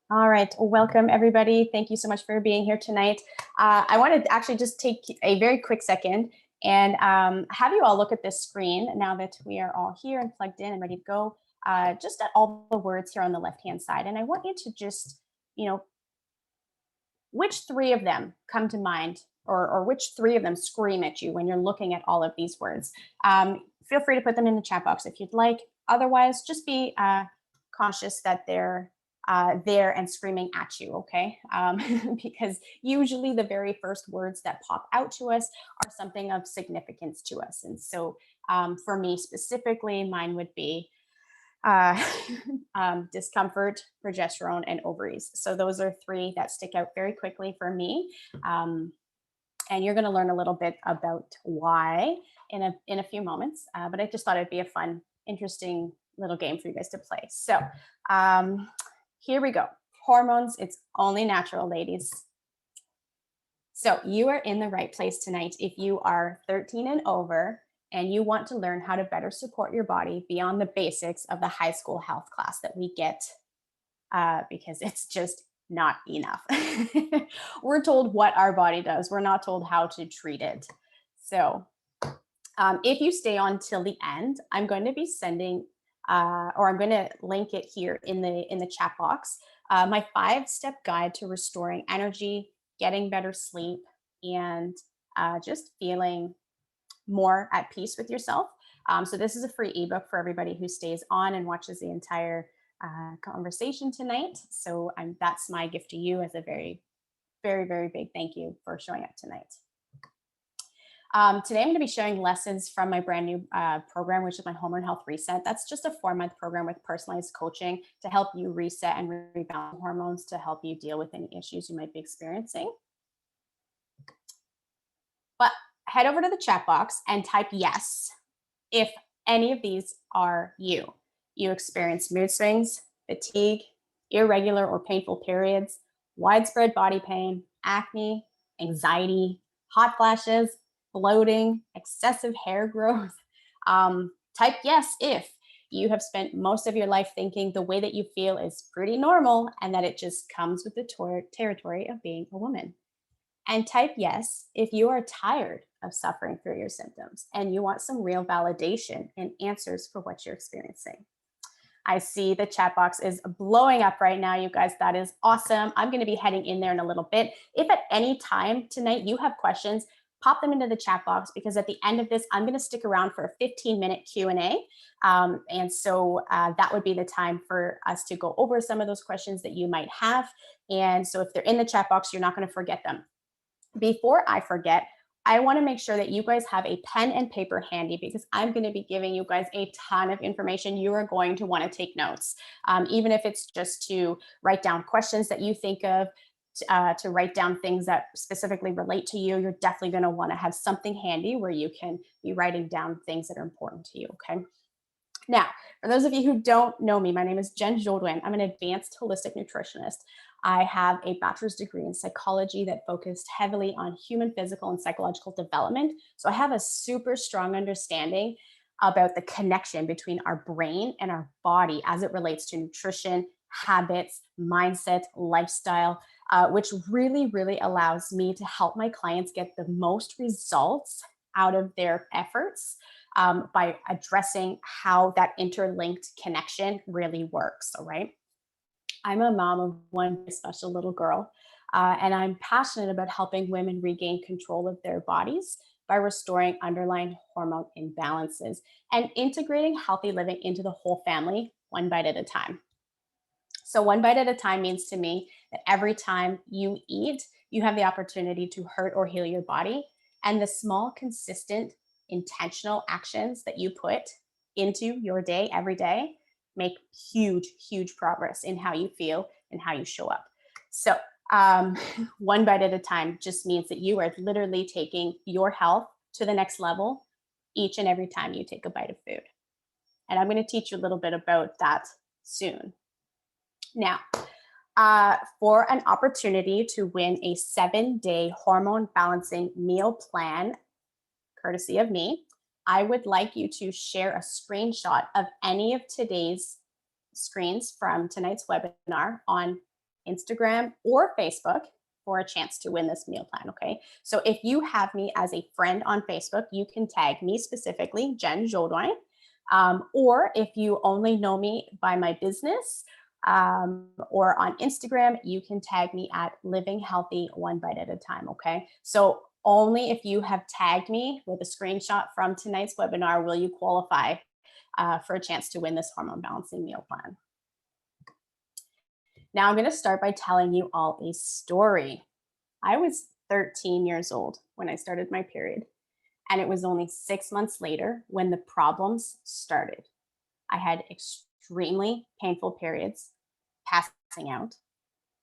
All right, welcome everybody. Thank you so much for being here tonight. I wanted to actually just take a very quick second and have you all look at this screen now that we are all here and plugged in and ready to go, just at all the words here on the left-hand side. And I want you to just, which three of them come to mind or which three of them scream at you when you're looking at all of these words? Feel free to put them in the chat box if you'd like. Otherwise, just be conscious that they're there and screaming at you, okay? Because usually the very first words that pop out to us are something of significance to us. And so for me specifically, mine would be uh, discomfort, progesterone, and ovaries. So those are three that stick out very quickly for me. And you're going to learn a little bit about why in a few moments. But I just thought it'd be a fun, interesting little game for you guys to play. So here we go. Hormones, it's only natural, ladies. So you are in the right place tonight if you are 13 and over and you want to learn how to better support your body beyond the basics of the high school health class that we get, because it's just not enough. We're told what our body does. We're not told how to treat it. So if you stay on till the end, I'm going to be sending, or I'm going to link it here in the chat box, my 5-step guide to restoring energy, getting better sleep, and just feeling more at peace with yourself. So this is a free ebook for everybody who stays on and watches the entire conversation tonight. So that's my gift to you as a very, very, very big thank you for showing up tonight. Today I'm going to be sharing lessons from my brand new program, which is my Hormone Health Reset. That's just a 4-month program with personalized coaching to help you reset and rebalance hormones to help you deal with any issues you might be experiencing. But head over to the chat box and type yes if any of these are you. You experience mood swings, fatigue, irregular or painful periods, widespread body pain, acne, anxiety, hot flashes, bloating, excessive hair growth. Type yes if you have spent most of your life thinking the way that you feel is pretty normal and that it just comes with the territory of being a woman. And type yes if you are tired of suffering through your symptoms and you want some real validation and answers for what you're experiencing. I see the chat box is blowing up right now, you guys. That is awesome. I'm going to be heading in there in a little bit. If at any time tonight you have questions, pop them into the chat box, because at the end of this, I'm going to stick around for a 15-minute Q&A. And so that would be the time for us to go over some of those questions that you might have. And so if they're in the chat box, you're not going to forget them. Before I forget, I want to make sure that you guys have a pen and paper handy, because I'm going to be giving you guys a ton of information. You are going to want to take notes, even if it's just to write down questions that you think of, to write down things that specifically relate to you. You're definitely going to want to have something handy where you can be writing down things that are important to you, okay? Now, for those of you who don't know me, my name is Jenn J. I'm an advanced holistic nutritionist. I have a bachelor's degree in psychology that focused heavily on human physical and psychological development. So I have a super strong understanding about the connection between our brain and our body as it relates to nutrition, habits, mindset, lifestyle, which really, really allows me to help my clients get the most results out of their efforts by addressing how that interlinked connection really works, all right? I'm a mom of one special little girl, and I'm passionate about helping women regain control of their bodies by restoring underlying hormone imbalances and integrating healthy living into the whole family, one bite at a time. So one bite at a time means to me that every time you eat, you have the opportunity to hurt or heal your body. And the small, consistent, intentional actions that you put into your day every day make huge, huge progress in how you feel and how you show up. So one bite at a time just means that you are literally taking your health to the next level each and every time you take a bite of food. And I'm going to teach you a little bit about that soon. Now, for an opportunity to win a 7-day hormone balancing meal plan, courtesy of me, I would like you to share a screenshot of any of today's screens from tonight's webinar on Instagram, or Facebook for a chance to win this meal plan. Okay. So if you have me as a friend on Facebook, you can tag me specifically, Jenn J. Or if you only know me by my business or on Instagram, you can tag me at Living Healthy One Bite at a Time. Okay. So only if you have tagged me with a screenshot from tonight's webinar will you qualify for a chance to win this hormone balancing meal plan. Now I'm going to start by telling you all a story. I was 13 years old when I started my period, and it was only 6 months later when the problems started. I had extremely painful periods, passing out.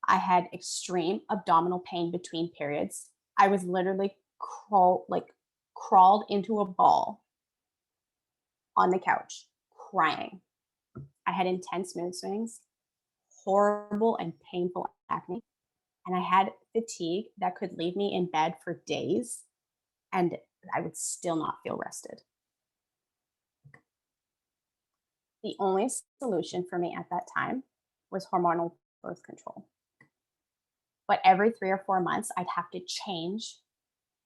I had extreme abdominal pain between periods. I was literally crawled into a ball on the couch, crying. I had intense mood swings, horrible and painful acne, and I had fatigue that could leave me in bed for days and I would still not feel rested. The only solution for me at that time was hormonal birth control. But every 3 or 4 months, I'd have to change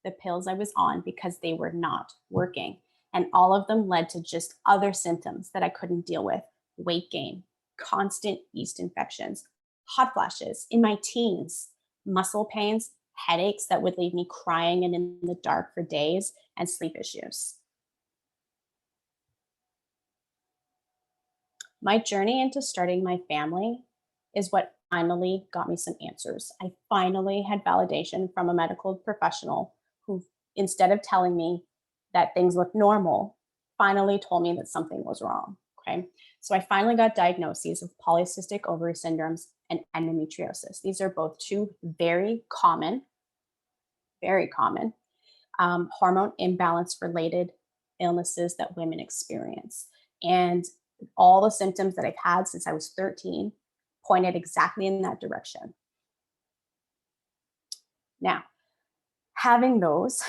the pills I was on because they were not working. And all of them led to just other symptoms that I couldn't deal with: weight gain, constant yeast infections, hot flashes in my teens, muscle pains, headaches that would leave me crying and in the dark for days, and sleep issues. My journey into starting my family is what finally got me some answers. I finally had validation from a medical professional who, instead of telling me that things looked normal, finally told me that something was wrong. Okay. So I finally got diagnoses of polycystic ovary syndromes and endometriosis. These are both two very common hormone imbalance related illnesses that women experience. And all the symptoms that I've had since I was 13 pointed exactly in that direction. Now, having those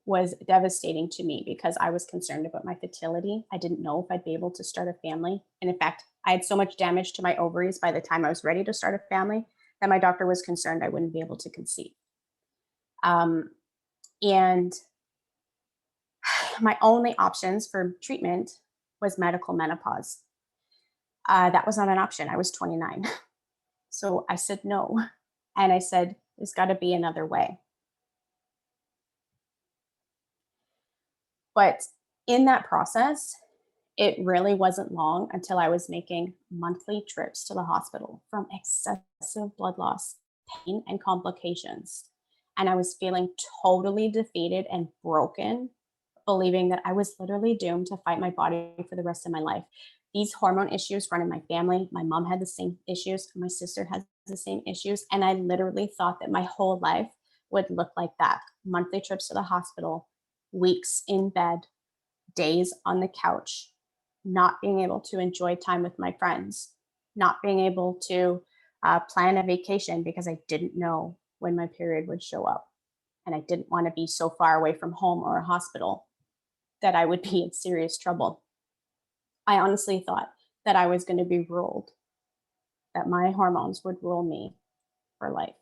was devastating to me because I was concerned about my fertility. I didn't know if I'd be able to start a family. And in fact, I had so much damage to my ovaries by the time I was ready to start a family that my doctor was concerned I wouldn't be able to conceive. And my only options for treatment was medical menopause. That was not an option. I was 29. So I said no. And I said, there's got to be another way. But in that process, it really wasn't long until I was making monthly trips to the hospital from excessive blood loss, pain, and complications. And I was feeling totally defeated and broken, believing that I was literally doomed to fight my body for the rest of my life. These hormone issues run in my family. My mom had the same issues. My sister has the same issues. And I literally thought that my whole life would look like that: monthly trips to the hospital, weeks in bed, days on the couch, not being able to enjoy time with my friends, not being able to plan a vacation because I didn't know when my period would show up. And I didn't want to be so far away from home or a hospital that I would be in serious trouble. I honestly thought that I was going to be ruled, that my hormones would rule me for life.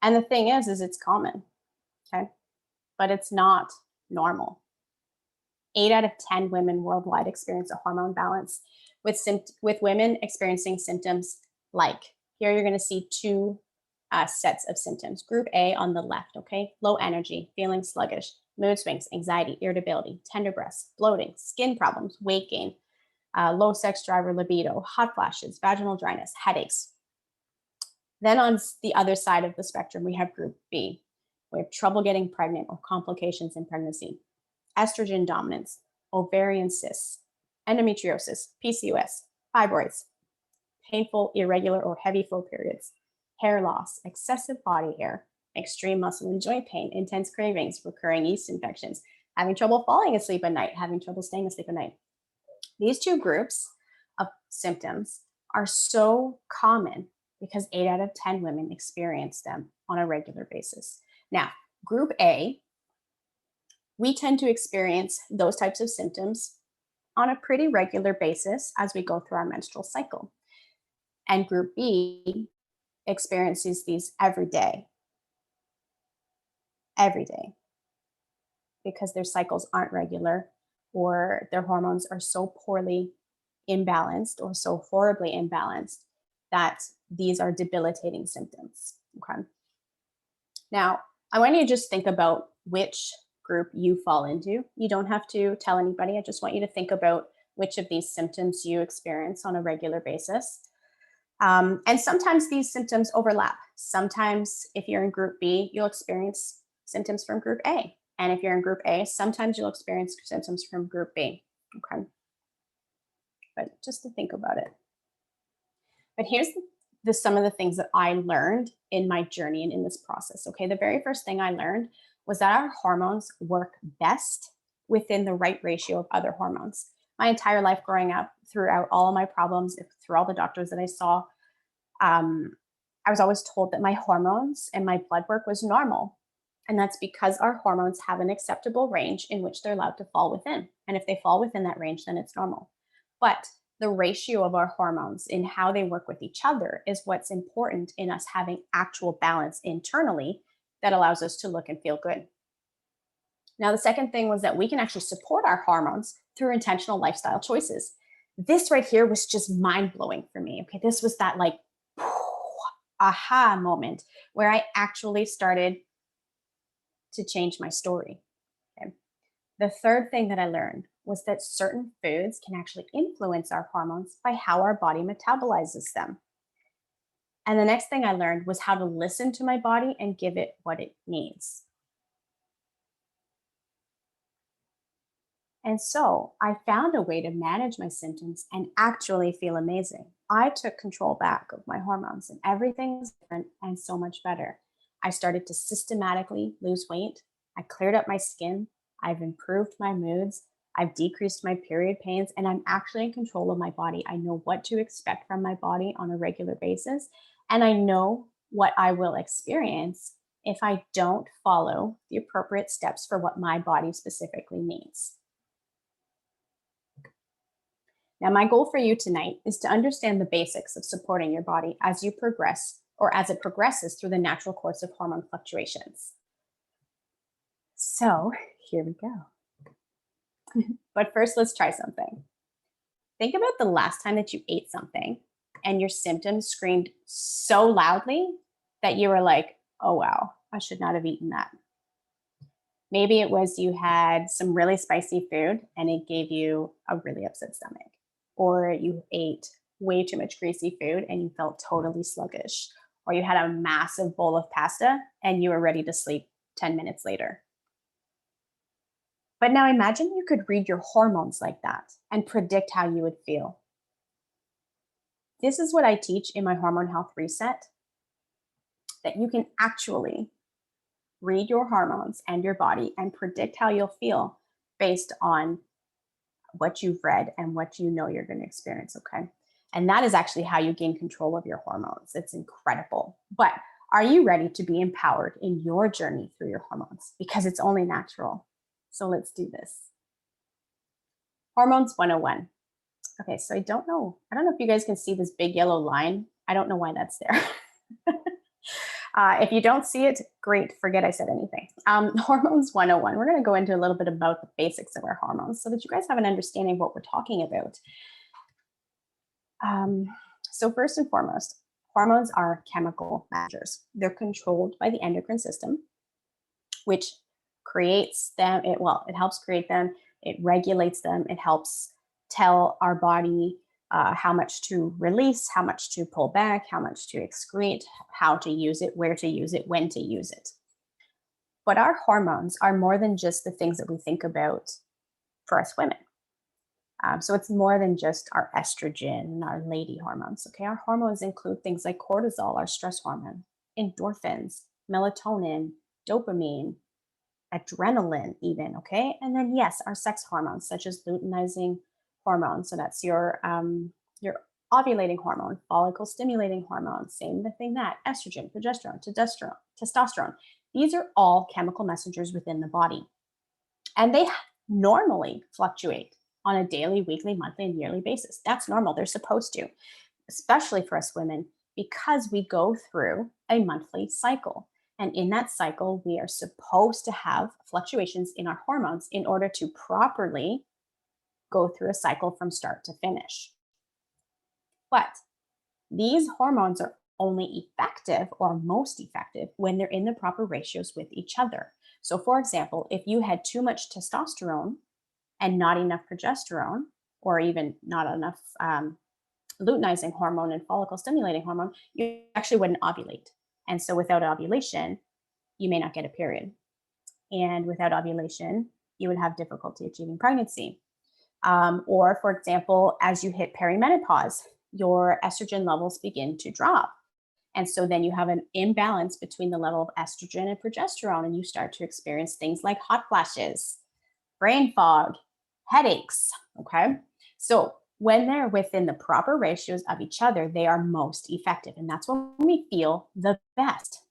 And the thing is it's common, okay? But it's not normal. 8 out of 10 women worldwide experience a hormone balance, with women experiencing symptoms like, here you're going to see two sets of symptoms. Group A on the left, okay? Low energy, feeling sluggish, mood swings, anxiety, irritability, tender breasts, bloating, skin problems, weight gain, low sex drive or libido, hot flashes, vaginal dryness, headaches. Then on the other side of the spectrum, we have group B. We have trouble getting pregnant or complications in pregnancy, estrogen dominance, ovarian cysts, endometriosis, PCOS, fibroids, painful, irregular, or heavy flow periods, hair loss, excessive body hair, extreme muscle and joint pain, intense cravings, recurring yeast infections, having trouble falling asleep at night, having trouble staying asleep at night. These two groups of symptoms are so common because 8 out of 10 women experience them on a regular basis. Now, group A, we tend to experience those types of symptoms on a pretty regular basis as we go through our menstrual cycle. And group B experiences these every day, because their cycles aren't regular or their hormones are so poorly imbalanced or so horribly imbalanced that these are debilitating symptoms. Okay. Now, I want you to just think about which group you fall into. You don't have to tell anybody. I just want you to think about which of these symptoms you experience on a regular basis. And sometimes these symptoms overlap. Sometimes, if you're in group B, you'll experience symptoms from group A. And if you're in group A, sometimes you'll experience symptoms from group B. Okay. But just to think about it. But here's some of the things that I learned in my journey and in this process. Okay. The very first thing I learned was that our hormones work best within the right ratio of other hormones. My entire life growing up, throughout all of my problems, through all the doctors that I saw, I was always told that my hormones and my blood work was normal. And that's because our hormones have an acceptable range in which they're allowed to fall within. And if they fall within that range, then it's normal. But the ratio of our hormones in how they work with each other is what's important in us having actual balance internally that allows us to look and feel good. Now, the second thing was that we can actually support our hormones through intentional lifestyle choices. This right here was just mind blowing for me. Okay, this was that like aha moment where I actually started to change my story. Okay. The third thing that I learned was that certain foods can actually influence our hormones by how our body metabolizes them. And the next thing I learned was how to listen to my body and give it what it needs. And so I found a way to manage my symptoms and actually feel amazing. I took control back of my hormones and everything was different and so much better. I started to systematically lose weight. I cleared up my skin. I've improved my moods. I've decreased my period pains, and I'm actually in control of my body. I know what to expect from my body on a regular basis. And I know what I will experience if I don't follow the appropriate steps for what my body specifically needs. Now, my goal for you tonight is to understand the basics of supporting your body as you progress or as it progresses through the natural course of hormone fluctuations. So, here we go. But first, let's try something. Think about the last time that you ate something and your symptoms screamed so loudly that you were like, oh, wow, I should not have eaten that. Maybe it was you had some really spicy food and it gave you a really upset stomach, or you ate way too much greasy food and you felt totally sluggish, or you had a massive bowl of pasta and you were ready to sleep 10 minutes later. But now imagine you could read your hormones like that and predict how you would feel. This is what I teach in my Hormone Health Reset, that you can actually read your hormones and your body and predict how you'll feel based on what you've read and what you know you're going to experience. Okay. And that is actually how you gain control of your hormones. It's incredible. But are you ready to be empowered in your journey through your hormones? Because it's only natural. So let's do this. Hormones 101. Okay, so I don't know if you guys can see this big yellow line. I don't know why that's there. If you don't see it, great, forget I said anything. Hormones 101. We're going to go into a little bit about the basics of our hormones so that you guys have an understanding of what we're talking about. So first and foremost, hormones are chemical messengers. They're controlled by the endocrine system, which creates them. It helps create them. It regulates them. It helps tell our body how much to release, how much to pull back, how much to excrete, how to use it, where to use it, when to use it. But our hormones are more than just the things that we think about for us women. So it's more than just our estrogen and our lady hormones. Okay, our hormones include things like cortisol, our stress hormone, endorphins, melatonin, dopamine, adrenaline, even. Okay, and then yes, our sex hormones such as luteinizing hormone. So that's your ovulating hormone, follicle stimulating hormone. Same thing that estrogen, progesterone, testosterone. These are all chemical messengers within the body, and they normally fluctuate on a daily, weekly, monthly, and yearly basis. That's normal. They're supposed to. especially for us women, because we go through a monthly cycle. And in that cycle, we are supposed to have fluctuations in our hormones in order to properly go through a cycle from start to finish. But these hormones are only effective or most effective when they're in the proper ratios with each other. So, for example, if you had too much testosterone and not enough progesterone, or even not enough luteinizing hormone and follicle stimulating hormone, you actually wouldn't ovulate. And so, without ovulation, you may not get a period. And without ovulation, you would have difficulty achieving pregnancy. Or, for example, as you hit perimenopause, your estrogen levels begin to drop. And so then you have an imbalance between the level of estrogen and progesterone, and you start to experience things like hot flashes, brain fog, headaches. Okay. So when they're within the proper ratios of each other, they are most effective. And that's when we feel the best.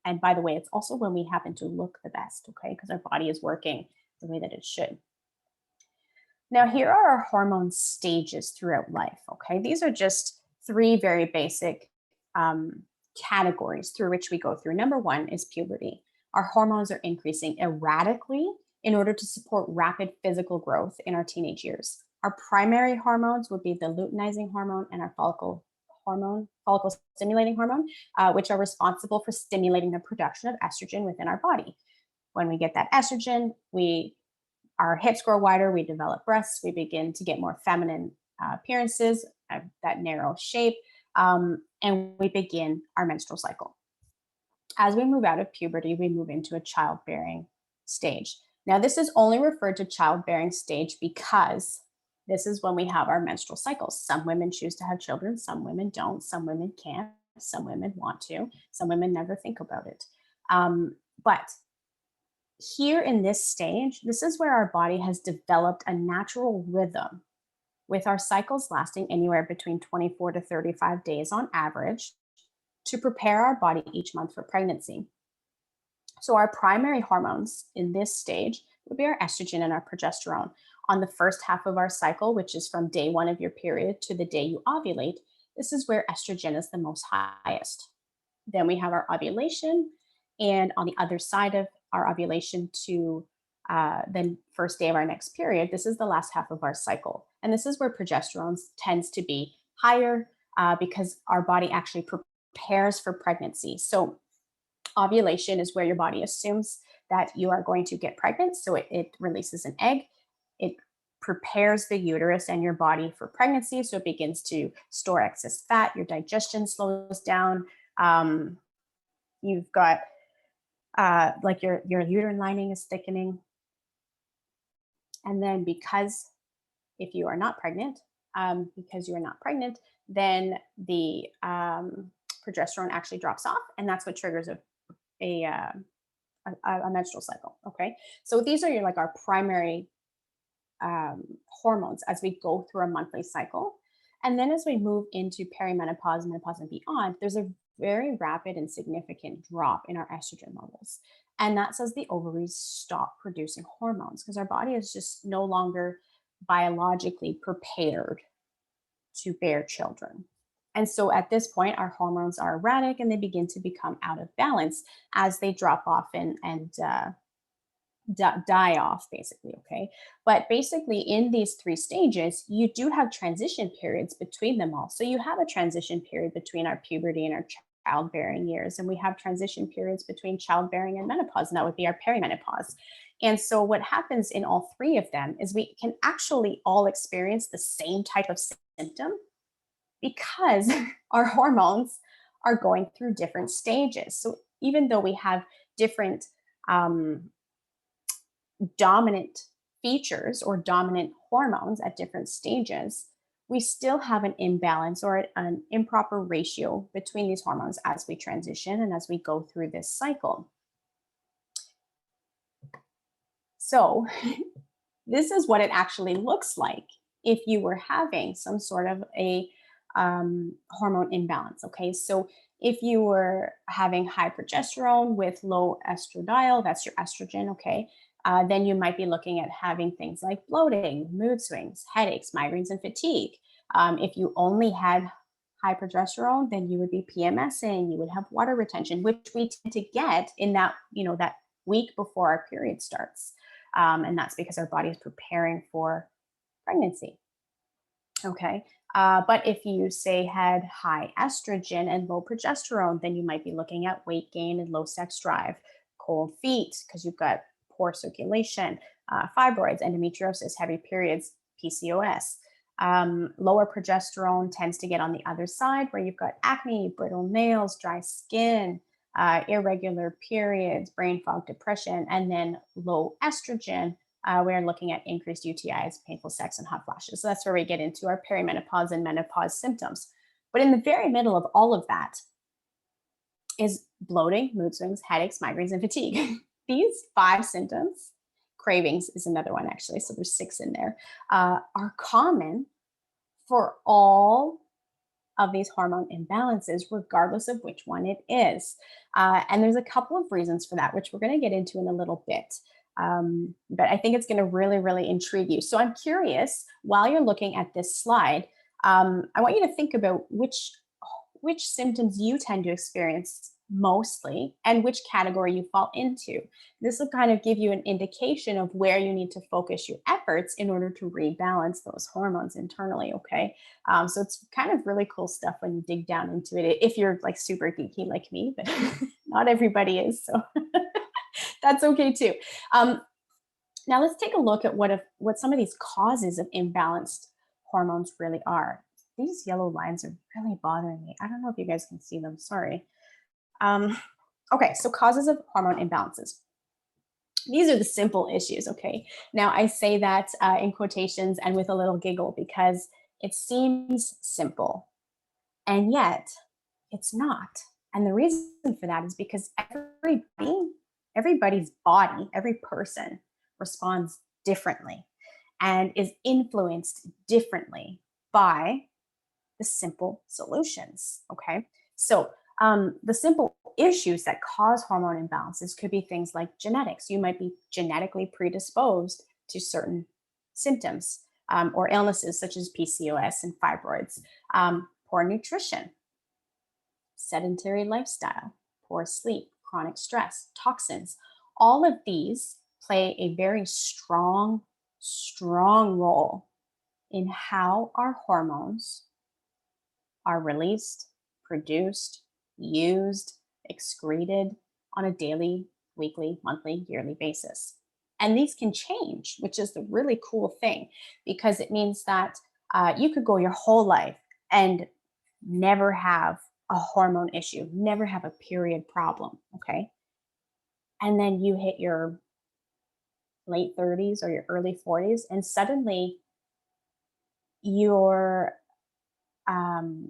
And by the way, it's also when we happen to look the best, okay, because our body is working the way that it should. Now, here are our hormone stages throughout life, okay? These are just three very basic categories through which we go through. Number one is puberty. Our hormones are increasing erratically in order to support rapid physical growth in our teenage years. Our primary hormones would be the luteinizing hormone and our follicle stimulating hormone, which are responsible for stimulating the production of estrogen within our body. When we get that estrogen, our hips grow wider, we develop breasts, we begin to get more feminine appearances, that narrow shape, and we begin our menstrual cycle. As we move out of puberty, we move into a childbearing stage. Now, this is only referred to childbearing stage because this is when we have our menstrual cycles. Some women choose to have children, some women don't, some women can't, some women want to, some women never think about it. But here in this stage, this is where our body has developed a natural rhythm with our cycles lasting anywhere between 24 to 35 days on average to prepare our body each month for pregnancy. So, our primary hormones in this stage would be our estrogen and our progesterone. On the first half of our cycle, which is from day one of your period to the day you ovulate, this is where estrogen is the most highest. Then we have our ovulation, and on the other side of our ovulation to then first day of our next period, this is the last half of our cycle. And this is where progesterone tends to be higher because our body actually prepares for pregnancy. So ovulation is where your body assumes that you are going to get pregnant. So it releases an egg. It prepares the uterus and your body for pregnancy. So it begins to store excess fat. Your digestion slows down. You've got like your uterine lining is thickening. And then because if you are not pregnant, then the progesterone actually drops off, and that's what triggers a, uh, a menstrual cycle. Okay, so these are our primary hormones as we go through a monthly cycle, and then as we move into perimenopause, menopause, and beyond, there's a very rapid and significant drop in our estrogen levels. And that says the ovaries stop producing hormones because our body is just no longer biologically prepared to bear children. And so at this point, our hormones are erratic and they begin to become out of balance as they drop off and die off, basically. Okay. But basically, in these three stages, you do have transition periods between them all. So you have a transition period between our puberty and our childbearing years. And we have transition periods between childbearing and menopause, and that would be our perimenopause. And so what happens in all three of them is we can actually all experience the same type of symptom because our hormones are going through different stages. So even though we have different dominant features or dominant hormones at different stages, we still have an imbalance or an improper ratio between these hormones as we transition and as we go through this cycle. So, this is what it actually looks like if you were having some sort of a hormone imbalance. Okay, so if you were having high progesterone with low estradiol, that's your estrogen, okay, then you might be looking at having things like bloating, mood swings, headaches, migraines, and fatigue. If you only had high progesterone, then you would be PMSing, you would have water retention, which we tend to get in that, that week before our period starts. And that's because our body is preparing for pregnancy. Okay. But if you say had high estrogen and low progesterone, then you might be looking at weight gain and low sex drive, cold feet, because you've got poor circulation, fibroids, endometriosis, heavy periods, PCOS. Lower progesterone tends to get on the other side where you've got acne, brittle nails, dry skin, irregular periods, brain fog, depression, and then low estrogen, we're looking at increased UTIs, painful sex, and hot flashes. So that's where we get into our perimenopause and menopause symptoms. But in the very middle of all of that is bloating, mood swings, headaches, migraines, and fatigue. These 5 symptoms, cravings is another one actually, so there's 6 in there, are common for all of these hormone imbalances, regardless of which one it is. And there's a couple of reasons for that, which we're going to get into in a little bit. But I think it's going to really, really intrigue you. So I'm curious, while you're looking at this slide, I want you to think about which symptoms you tend to experience mostly and which category you fall into. This will kind of give you an indication of where you need to focus your efforts in order to rebalance those hormones internally. Okay. So it's kind of really cool stuff when you dig down into it, if you're like super geeky like me, but not everybody is. So that's okay too. Now let's take a look at what some of these causes of imbalanced hormones really are. These yellow lines are really bothering me. I don't know if you guys can see them. Sorry. Okay, so causes of hormone imbalances. These are the simple issues, okay? Now, I say that in quotations and with a little giggle because it seems simple, and yet it's not. And the reason for that is because everybody's body, every person responds differently and is influenced differently by the simple solutions, okay? So the simple issues that cause hormone imbalances could be things like genetics. You might be genetically predisposed to certain symptoms or illnesses such as PCOS and fibroids, poor nutrition, sedentary lifestyle, poor sleep, chronic stress, toxins. All of these play a very strong, strong role in how our hormones are released, produced, used, excreted on a daily, weekly, monthly, yearly basis. And these can change, which is the really cool thing, because it means that you could go your whole life and never have a hormone issue, never have a period problem, okay? And then you hit your late 30s or your early 40s, and suddenly you're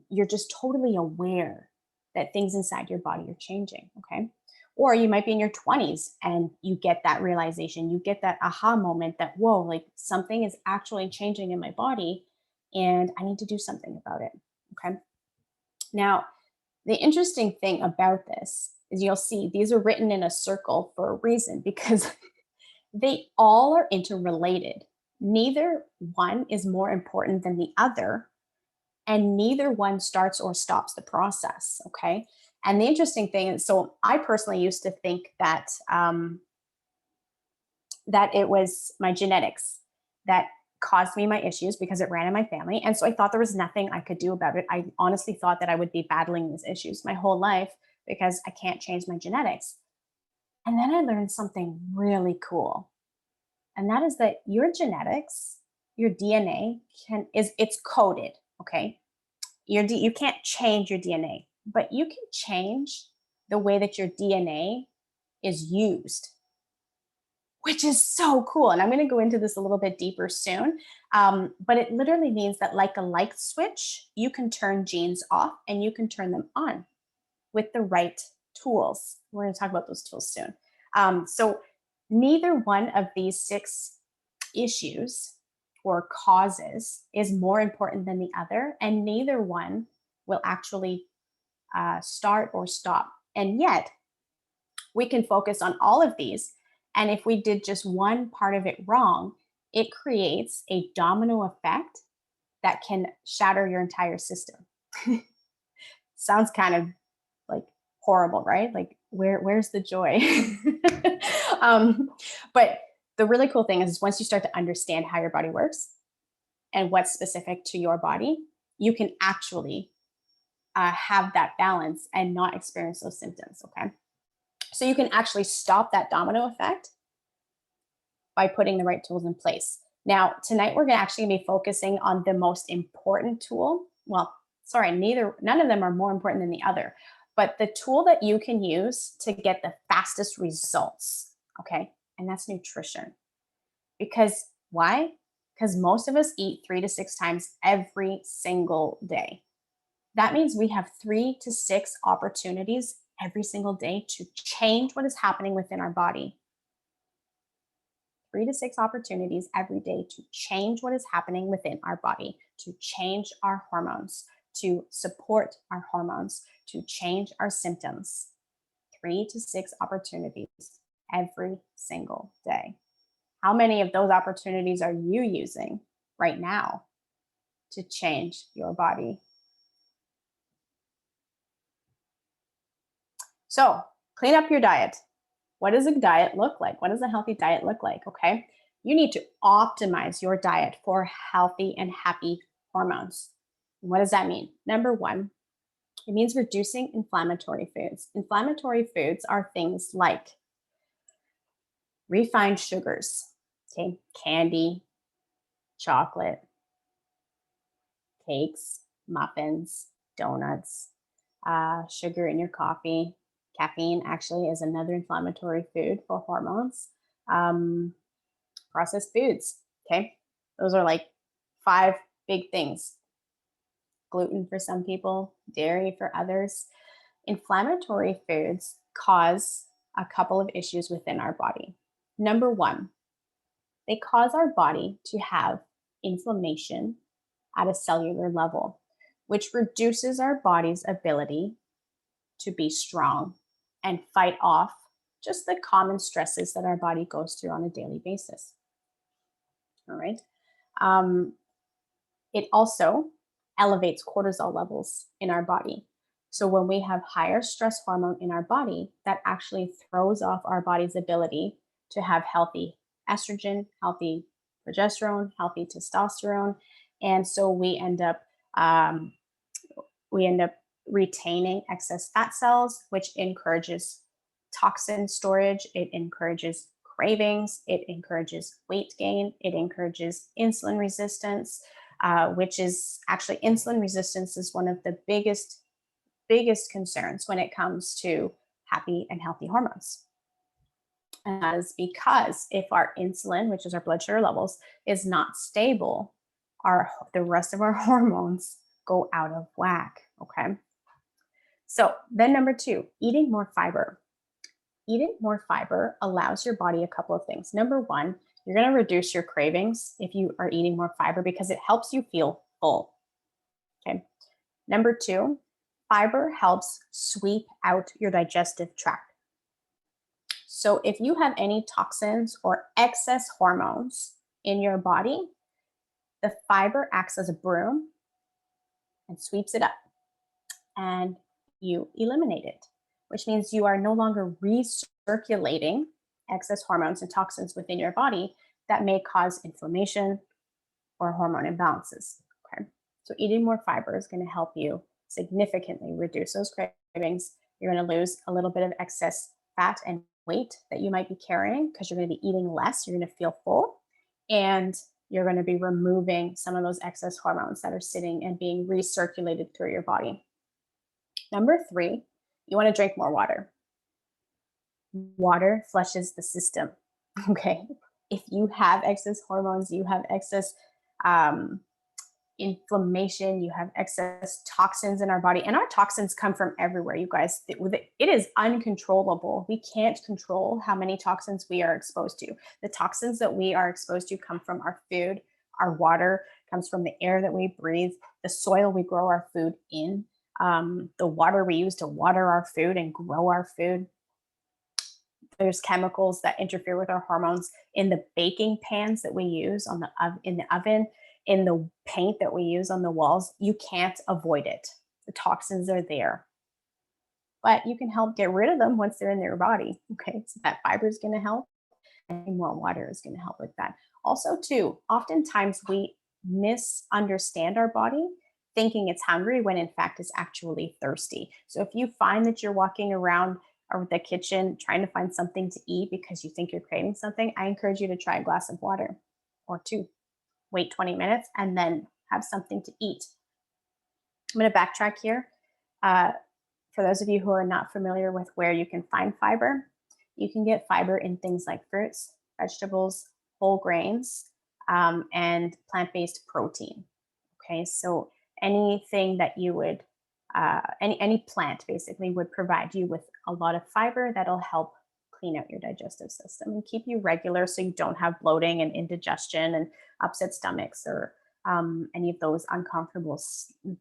you're just totally aware that things inside your body are changing. Okay. Or you might be in your 20s and you get that realization, you get that aha moment that, whoa, like something is actually changing in my body and I need to do something about it. Okay. Now, the interesting thing about this is you'll see these are written in a circle for a reason because they all are interrelated. Neither one is more important than the other, and neither one starts or stops the process. Okay. And the interesting thing is, so I personally used to think that it was my genetics that caused me my issues because it ran in my family. And so I thought there was nothing I could do about it. I honestly thought that I would be battling these issues my whole life because I can't change my genetics. And then I learned something really cool. And that is that your genetics, your DNA it's coded, okay? You can't change your DNA, but you can change the way that your DNA is used, which is so cool. And I'm going to go into this a little bit deeper soon. But it literally means that, like a light switch, you can turn genes off and you can turn them on with the right tools. We're going to talk about those tools soon. So, neither one of these 6 issues or causes is more important than the other, and neither one will actually start or stop. And yet, we can focus on all of these. And if we did just one part of it wrong, it creates a domino effect that can shatter your entire system. Sounds kind of like horrible, right? Like where's the joy? um, but the really cool thing is once you start to understand how your body works and what's specific to your body, you can actually have that balance and not experience those symptoms. Okay. So you can actually stop that domino effect by putting the right tools in place. Now, tonight we're going to actually be focusing on the most important tool. Well, sorry, none of them are more important than the other, but the tool that you can use to get the fastest results. Okay. And that's nutrition. Because why? Because most of us eat 3 to 6 times every single day. That means we have 3 to 6 opportunities every single day to change what is happening within our body. 3 to 6 opportunities every day to change what is happening within our body, to change our hormones, to support our hormones, to change our symptoms. 3 to 6 opportunities every single day. How many of those opportunities are you using right now to change your body? So, clean up your diet. What does a diet look like? What does a healthy diet look like? Okay. You need to optimize your diet for healthy and happy hormones. What does that mean? Number one, it means reducing inflammatory foods. Inflammatory foods are things like refined sugars, okay, candy, chocolate, cakes, muffins, donuts, sugar in your coffee. Caffeine actually is another inflammatory food for hormones. Um, Processed foods, okay? Those are like 5 big things. Gluten for some people, dairy for others. Inflammatory foods cause a couple of issues within our body. Number one, they cause our body to have inflammation at a cellular level, which reduces our body's ability to be strong and fight off just the common stresses that our body goes through on a daily basis. All right. Um, it also elevates cortisol levels in our body. So when we have higher stress hormone in our body, that actually throws off our body's ability to have healthy estrogen, healthy progesterone, healthy testosterone, and so um, we end up retaining excess fat cells, which encourages toxin storage. It encourages cravings. It encourages weight gain. It encourages insulin resistance, which is actually insulin resistance is one of the biggest concerns when it comes to happy and healthy hormones. And that is because if our insulin, which is our blood sugar levels, is not stable, the rest of our hormones go out of whack. Okay. So then number two, eating more fiber. Eating more fiber allows your body a couple of things. Number one, you're going to reduce your cravings if you are eating more fiber because it helps you feel full. Okay. Number two, fiber helps sweep out your digestive tract. So if you have any toxins or excess hormones in your body, the fiber acts as a broom and sweeps it up, and you eliminate it, which means you are no longer recirculating excess hormones and toxins within your body that may cause inflammation or hormone imbalances. Okay. So eating more fiber is going to help you significantly reduce those cravings. You're going to lose a little bit of excess fat and weight that you might be carrying because you're going to be eating less. You're going to feel full, and you're going to be removing some of those excess hormones that are sitting and being recirculated through your body. Number three, you want to drink more water. Water flushes the system. Okay. If you have excess hormones, you have excess inflammation, you have excess toxins in our body, and our toxins come from everywhere, you guys. It is uncontrollable. We can't control how many toxins we are exposed to. The toxins that we are exposed to come from our food, our water, comes from the air that we breathe, the soil we grow our food in, the water we use to water our food and grow our food. There's chemicals that interfere with our hormones in the baking pans that we use in the oven, in the paint that we use on the walls. You can't avoid it. The toxins are there, but you can help get rid of them once they're in your body. Okay, so that fiber is going to help, and more water is going to help with that. Also, too, oftentimes we misunderstand our body thinking it's hungry when in fact it's actually thirsty. So if you find that you're walking around or the kitchen trying to find something to eat because you think you're craving something, I encourage you to try a glass of water or two. Wait 20 minutes and then have something to eat. I'm going to backtrack here. Uh, for those of you who are not familiar with where you can find fiber, you can get fiber in things like fruits, vegetables, whole grains, and plant based protein. Okay, so anything that you would, any plant basically would provide you with a lot of fiber that'll help clean out your digestive system and keep you regular so you don't have bloating and indigestion and upset stomachs or any of those uncomfortable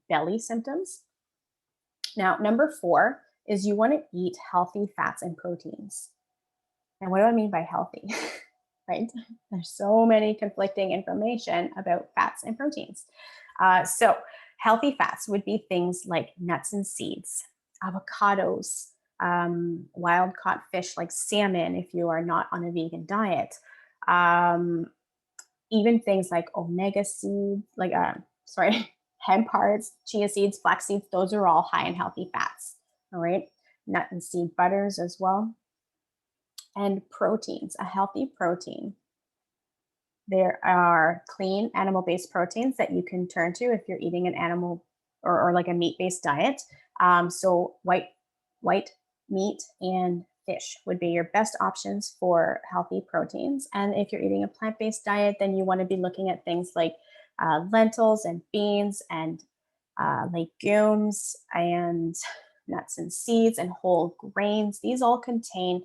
belly symptoms. Now, number 4 is you want to eat healthy fats and proteins. And what do I mean by healthy? Right? There's so many conflicting information about fats and proteins. So, healthy fats would be things like nuts and seeds, avocados, wild caught fish like salmon if you are not on a vegan diet, um, even things like omega seeds, like sorry, hemp hearts, chia seeds, flax seeds. Those are all high in healthy fats. All right, nut and seed butters as well, and proteins. A healthy protein. There are clean animal-based proteins that you can turn to if you're eating an animal or like a meat-based diet. So white meat and fish would be your best options for healthy proteins. And if you're eating a plant-based diet, then you want to be looking at things like lentils and beans and legumes and nuts and seeds and whole grains. These all contain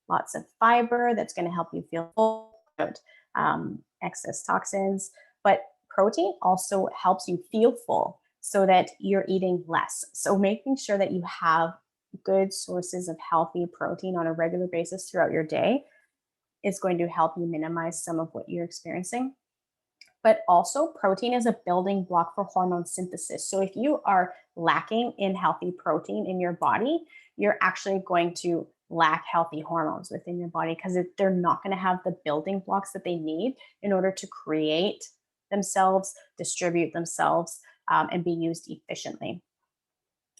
lots of fiber that's going to help you feel full, excess toxins. But protein also helps you feel full so that you're eating less. So making sure that you have good sources of healthy protein on a regular basis throughout your day is going to help you minimize some of what you're experiencing. But also, protein is a building block for hormone synthesis. So if you are lacking in healthy protein in your body, you're actually going to lack healthy hormones within your body because they're not going to have the building blocks that they need in order to create themselves, distribute themselves, and be used efficiently.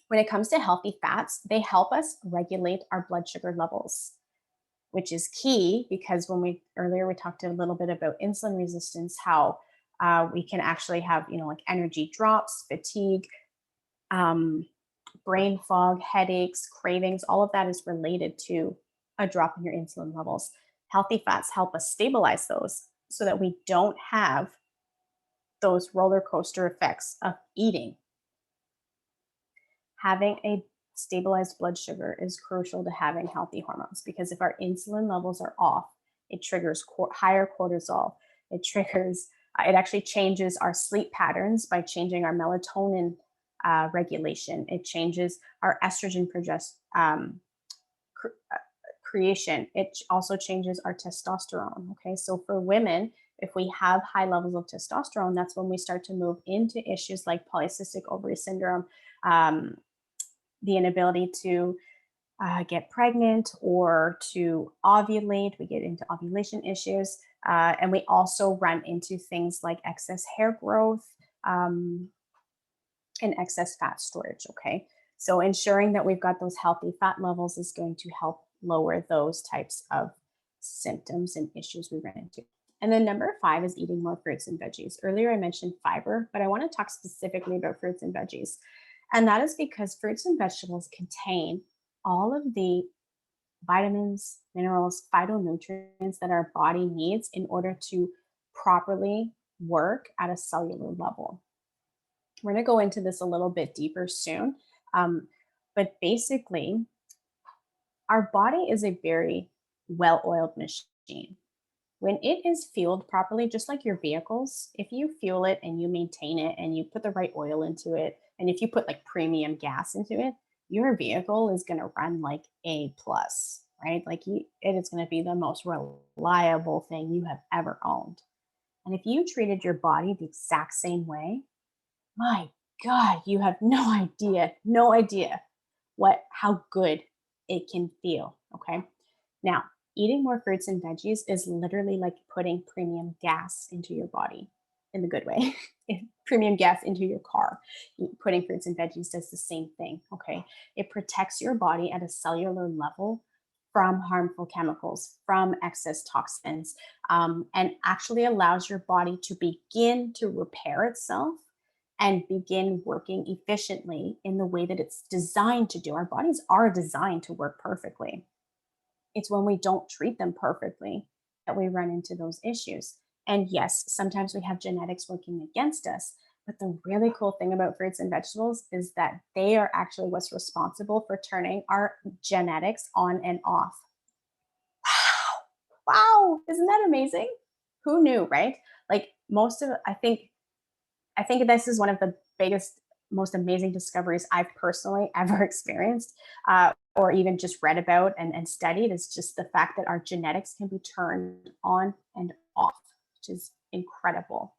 When it comes to healthy fats, they help us regulate our blood sugar levels, which is key because when we earlier we talked a little bit about insulin resistance, how we can actually have like energy drops, fatigue, um, brain fog, headaches, cravings. All of that is related to a drop in your insulin levels. Healthy fats help us stabilize those so that we don't have those roller coaster effects of eating. Having a stabilized blood sugar is crucial to having healthy hormones because if our insulin levels are off, it triggers higher cortisol. It actually changes our sleep patterns by changing our melatonin regulation. It changes our estrogen creation. It also changes our testosterone. Okay, so for women, if we have high levels of testosterone, that's when we start to move into issues like polycystic ovary syndrome, um, the inability to get pregnant or to ovulate. We get into ovulation issues. And we also run into things like excess hair growth and excess fat storage. Okay. So ensuring that we've got those healthy fat levels is going to help lower those types of symptoms and issues we run into. And then number 5 is eating more fruits and veggies. Earlier I mentioned fiber, but I want to talk specifically about fruits and veggies. And that is because fruits and vegetables contain all of the vitamins, minerals, phytonutrients that our body needs in order to properly work at a cellular level. We're going to go into this a little bit deeper soon. But basically, our body is a very well oiled machine. When it is fueled properly, just like your vehicles, if you fuel it and you maintain it and you put the right oil into it, and if you put like premium gas into it, your vehicle is going to run like A plus. right? Like it is going to be the most reliable thing you have ever owned. And if you treated your body the exact same way, my God, you have no idea how good it can feel. Okay. Now, eating more fruits and veggies is literally like putting premium gas into your body in the good way. Premium gas into your car. Putting fruits and veggies does the same thing. Okay. It protects your body at a cellular level from harmful chemicals, from excess toxins, and actually allows your body to begin to repair itself and begin working efficiently in the way that it's designed to do. Our bodies are designed to work perfectly. It's when we don't treat them perfectly that we run into those issues. And yes, sometimes we have genetics working against us. But the really cool thing about fruits and vegetables is that they are actually what's responsible for turning our genetics on and off. Wow. Wow. Isn't that amazing? Who knew, right? Like most of I think this is one of the biggest, most amazing discoveries I've personally ever experienced, or even just read about and studied. Is just the fact that our genetics can be turned on and off, which is incredible.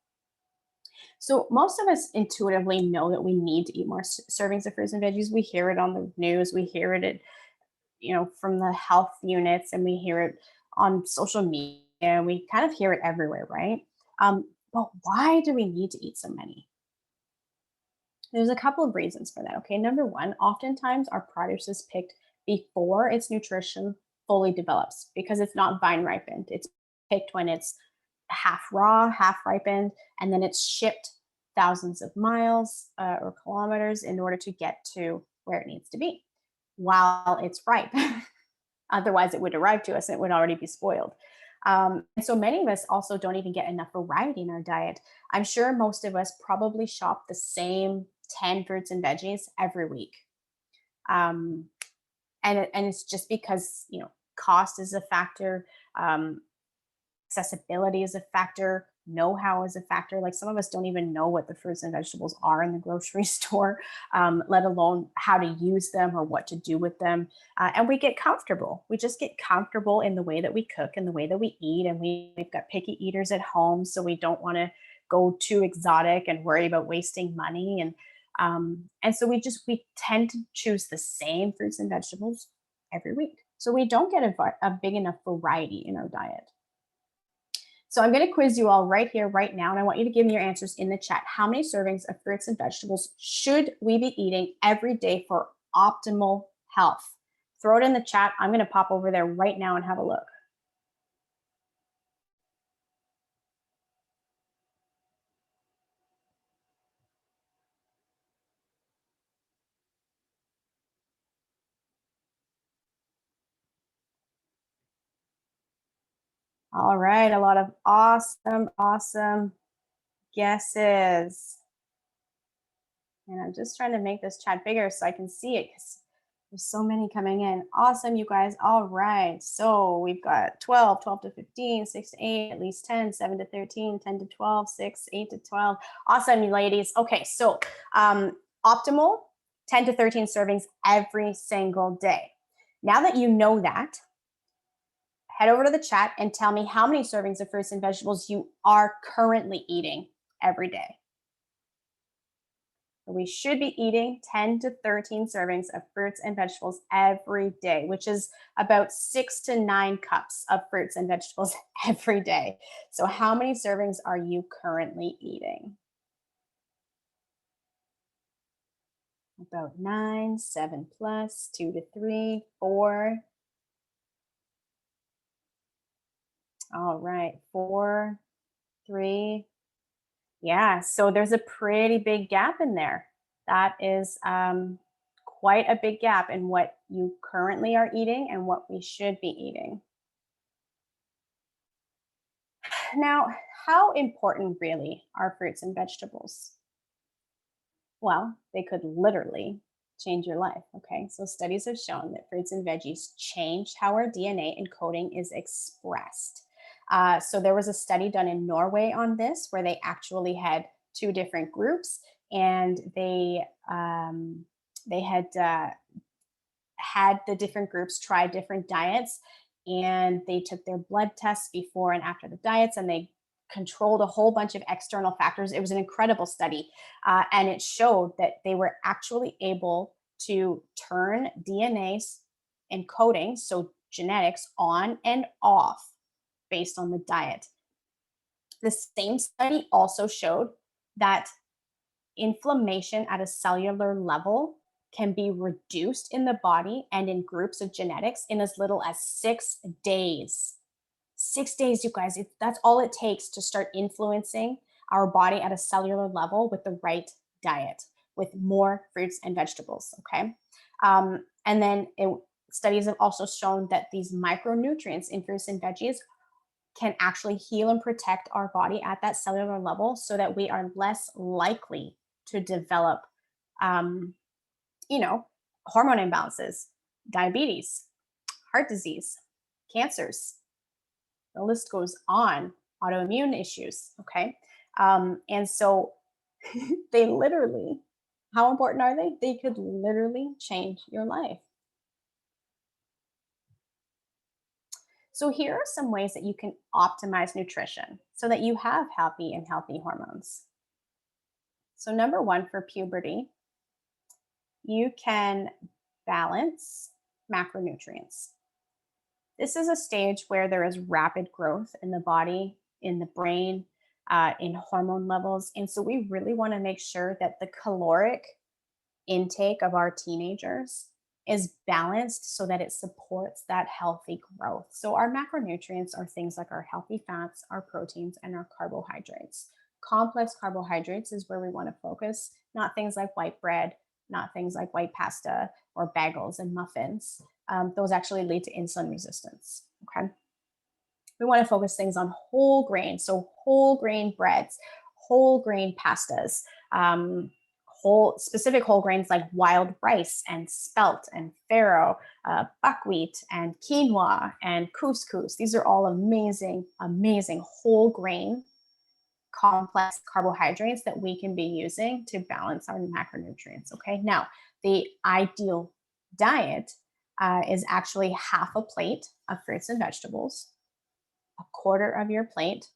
So most of us intuitively know that we need to eat more servings of fruits and veggies. We hear it on the news. We hear it, from the health units, and we hear it on social media. And we kind of hear it everywhere, right? But why do we need to eat so many? There's a couple of reasons for that. Okay. Number one, oftentimes our produce is picked before its nutrition fully develops because it's not vine ripened. It's picked when it's half raw, half ripened, and then it's shipped thousands of miles or kilometers in order to get to where it needs to be while it's ripe. Otherwise, it would arrive to us and it would already be spoiled. And so many of us also don't even get enough variety in our diet. I'm sure most of us probably shop the same 10 fruits and veggies every week. Um, and it's just because, cost is a factor. Accessibility is a factor, know-how is a factor. Like some of us don't even know what the fruits and vegetables are in the grocery store, let alone how to use them or what to do with them. And we get comfortable. We just get comfortable in the way that we cook and the way that we eat. And we've got picky eaters at home, so we don't want to go too exotic and worry about wasting money. And so we tend to choose the same fruits and vegetables every week. So we don't get a big enough variety in our diet. So I'm going to quiz you all right here, right now, and I want you to give me your answers in the chat. How many servings of fruits and vegetables should we be eating every day for optimal health? Throw it in the chat. I'm going to pop over there right now and have a look. All right, a lot of awesome guesses. And I'm just trying to make this chat bigger so I can see it because there's so many coming in. Awesome, you guys. All right. So we've got 12, 12 to 15, 6 to 8, at least 10, 7 to 13, 10 to 12, 6, 8 to 12. Awesome, you ladies. Okay, so optimal 10 to 13 servings every single day. Now that you know that, head over to the chat and tell me how many servings of fruits and vegetables you are currently eating every day. We should be eating 10 to 13 servings of fruits and vegetables every day, which is about 6 to 9 cups of fruits and vegetables every day. So, how many servings are you currently eating? About 9, 7 plus, 2 to 3, 4. All right, 4, 3. Yeah, so there's a pretty big gap in there. That is quite a big gap in what you currently are eating and what we should be eating. Now, how important really are fruits and vegetables? Well, they could literally change your life. Okay, so studies have shown that fruits and veggies change how our DNA encoding is expressed. So there was a study done in Norway on this where they actually had two different groups, and they had had the different groups try different diets, and they took their blood tests before and after the diets, and they controlled a whole bunch of external factors. It was an incredible study, and it showed that they were actually able to turn DNA's encoding, so genetics, on and off based on the diet. The same study also showed that inflammation at a cellular level can be reduced in the body and in groups of genetics in as little as 6 days. 6 days, you guys, that's all it takes to start influencing our body at a cellular level with the right diet, with more fruits and vegetables. Okay. And then studies have also shown that these micronutrients in fruits and veggies can actually heal and protect our body at that cellular level so that we are less likely to develop, um, you know, hormone imbalances, diabetes, heart disease, cancers. The list goes on, autoimmune issues. Okay. And so they literally, how important are they? They could literally change your life. So here are some ways that you can optimize nutrition so that you have happy and healthy hormones. So number one, for puberty, you can balance macronutrients. This is a stage where there is rapid growth in the body, in the brain, in hormone levels. And so we really want to make sure that the caloric intake of our teenagers is balanced so that it supports that healthy growth. So our macronutrients are things like our healthy fats, our proteins, and our carbohydrates. Complex carbohydrates is where we want to focus, not things like white bread, not things like white pasta or bagels and muffins. Those actually lead to insulin resistance. Okay. We want to focus things on whole grain. So whole grain breads, whole grain pastas, specific whole grains like wild rice and spelt and farro, buckwheat and quinoa and couscous. These are all amazing, amazing whole grain complex carbohydrates that we can be using to balance our macronutrients. Okay. Now, the ideal diet is actually half a plate of fruits and vegetables, a quarter of your plate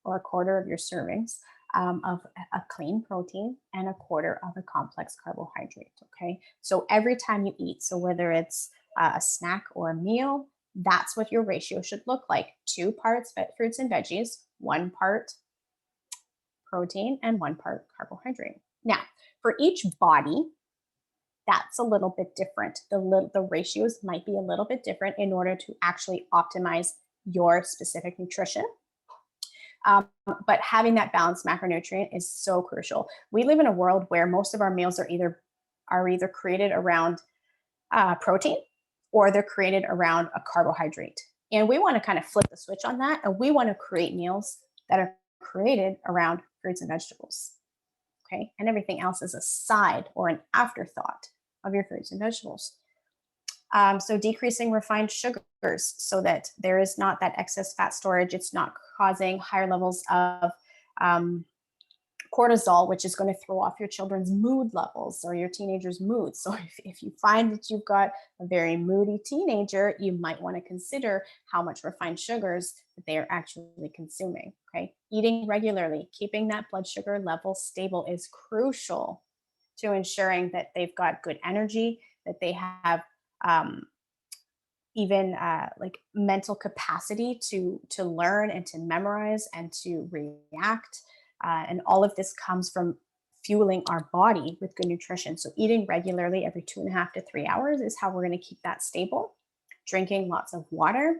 or a quarter of your servings of a clean protein, and a quarter of a complex carbohydrate. Okay. So every time you eat, so whether it's a snack or a meal, that's what your ratio should look like: 2 parts fruits and veggies, 1 part protein, and 1 part carbohydrate. Now, for each body, that's a little bit different. The ratios might be a little bit different in order to actually optimize your specific nutrition. But having that balanced macronutrient is so crucial. We live in a world where most of our meals are either created around protein, or they're created around a carbohydrate. And we want to kind of flip the switch on that, and we want to create meals that are created around fruits and vegetables. Okay. And everything else is a side or an afterthought of your fruits and vegetables. So decreasing refined sugars so that there is not that excess fat storage. It's not causing higher levels of cortisol, which is going to throw off your children's mood levels or your teenager's mood. So if you find that you've got a very moody teenager, you might want to consider how much refined sugars that they are actually consuming. Okay. Eating regularly, keeping that blood sugar level stable is crucial to ensuring that they've got good energy, that they have even like mental capacity to learn and to memorize and to react. And all of this comes from fueling our body with good nutrition. So eating regularly every 2.5 to 3 hours is how we're going to keep that stable. Drinking lots of water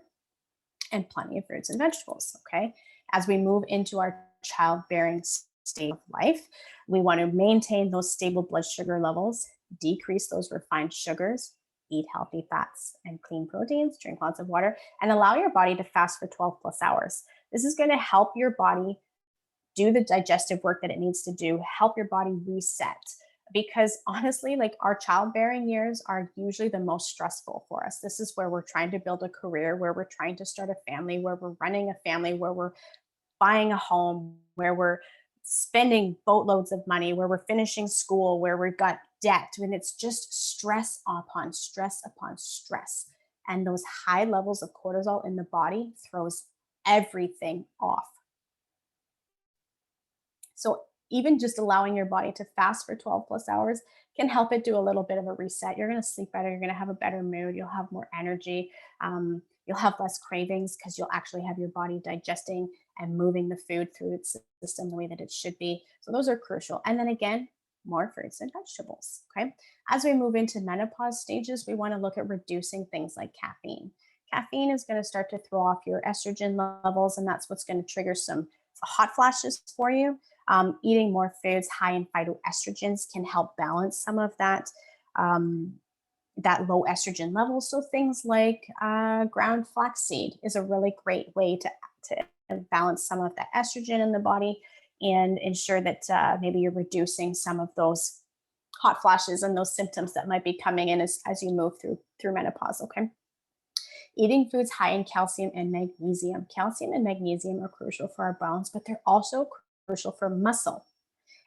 and plenty of fruits and vegetables. Okay. As we move into our childbearing state of life, we want to maintain those stable blood sugar levels, decrease those refined sugars, eat healthy fats and clean proteins, drink lots of water, and allow your body to fast for 12 plus hours. This is going to help your body do the digestive work that it needs to do, help your body reset. Because honestly, like, our childbearing years are usually the most stressful for us. This is where we're trying to build a career, where we're trying to start a family, where we're running a family, where we're buying a home, where we're spending boatloads of money, where we're finishing school, where we've got debt, when it's just stress upon stress upon stress. And those high levels of cortisol in the body throws everything off. So even just allowing your body to fast for 12 plus hours can help it do a little bit of a reset. You're going to sleep better. You're going to have a better mood. You'll have more energy. You'll have less cravings because you'll actually have your body digesting and moving the food through its system the way that it should be. So those are crucial. And then again, more fruits and vegetables. Okay. As we move into menopause stages, we want to look at reducing things like caffeine. Caffeine is going to start to throw off your estrogen levels, and that's what's going to trigger some hot flashes for you. Eating more foods high in phytoestrogens can help balance some of um, that low estrogen level. So things like ground flaxseed is a really great way to balance some of that estrogen in the body and ensure that maybe you're reducing some of those hot flashes and those symptoms that might be coming in as you move through menopause. Okay. Eating foods high in calcium and magnesium. Calcium and magnesium are crucial for our bones, but they're also crucial for muscle.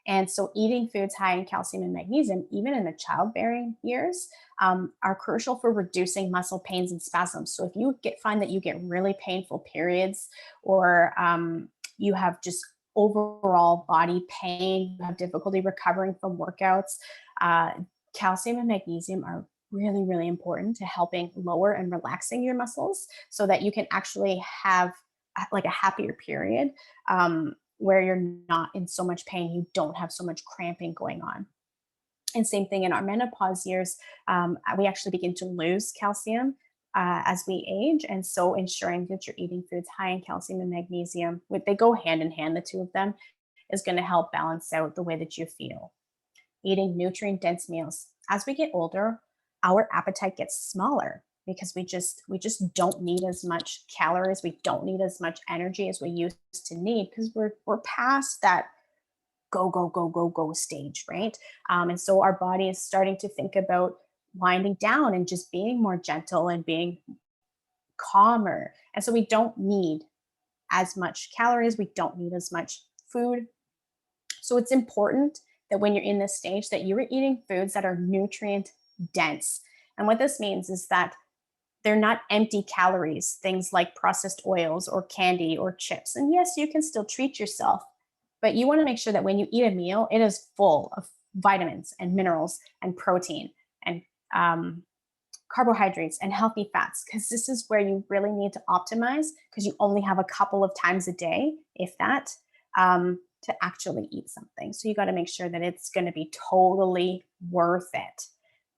And so, eating foods high in calcium and magnesium, even in the childbearing years, are crucial for reducing muscle pains and spasms. So, if you find that you get really painful periods, or you have just overall body pain, you have difficulty recovering from workouts, uh, calcium and magnesium are really, really important to helping lower and relaxing your muscles so that you can actually have like a happier period. Where you're not in so much pain, you don't have so much cramping going on. And same thing in our menopause years, we actually begin to lose calcium as we age. And so ensuring that you're eating foods high in calcium and magnesium, they go hand in hand, the two of them, is going to help balance out the way that you feel. Eating nutrient dense meals. As we get older, our appetite gets smaller because we just don't need as much calories, we don't need as much energy as we used to need because we're past that go stage, right? And so our body is starting to think about winding down and just being more gentle and being calmer. And so we don't need as much calories, we don't need as much food. So it's important that when you're in this stage that you are eating foods that are nutrient dense. And what this means is that they're not empty calories, things like processed oils or candy or chips. And yes, you can still treat yourself, but you want to make sure that when you eat a meal, it is full of vitamins and minerals and protein and carbohydrates and healthy fats, because this is where you really need to optimize because you only have a couple of times a day, if that, to actually eat something. So you got to make sure that it's going to be totally worth it.